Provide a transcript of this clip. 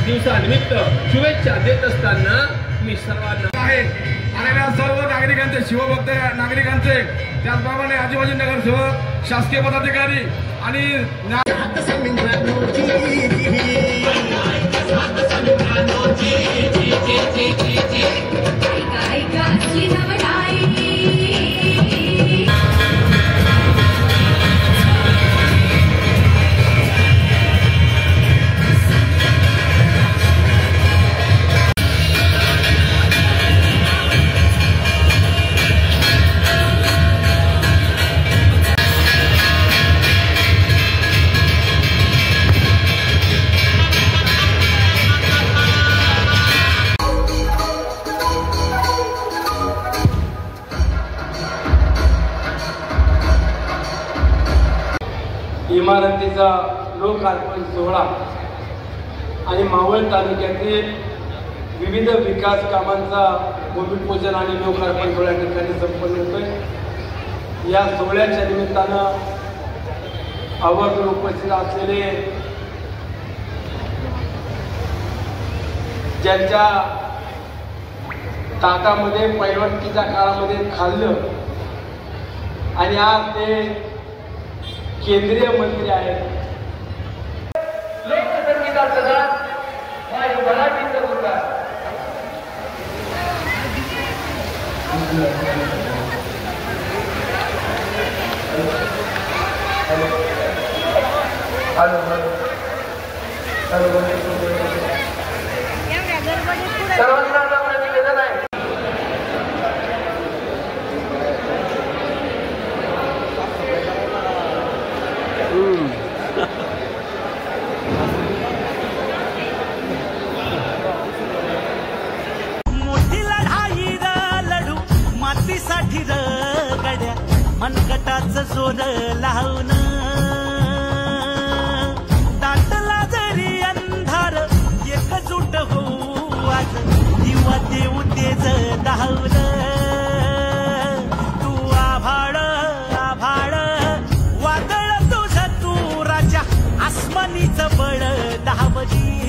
दिवसानिमित्त शुभेच्छा देत असताना मी सर्वांना आलेल्या सर्व नागरिकांचे शिवभक्त नागरिकांचे त्याचप्रमाणे आजूबाजू नगरसेवक शासकीय पदाधिकारी आणि इमारतीचा लोकार्पण सोहळा आणि मावळ तालुक्यातील विविध विकास कामांचा भूमिपूजन आणि लोकार्पण सोहळ्या ठिकाणी संपन्न होतोय। या सोहळ्याच्या निमित्तानं आवर्जून उपस्थित असलेले ज्यांच्या ताटामध्ये पैलवानकीच्या काळामध्ये खाल्लं आणि आज ते केंद्रीय मंत्री आहेत। लोकसंगीताचा नाद माझ्या मराठीचा मुलगा सर्वांना निवेदन आहे। मोठी लढाई लढू मातीसाठी गड्या मनगटाचं जोर लावून दाटला जरी अंधार एकजूट होऊ आज दिवा देऊ तेज धावलं तू आभाळ आभाळ वादळ तुझ तू राजा आसमानीचं बळ धावली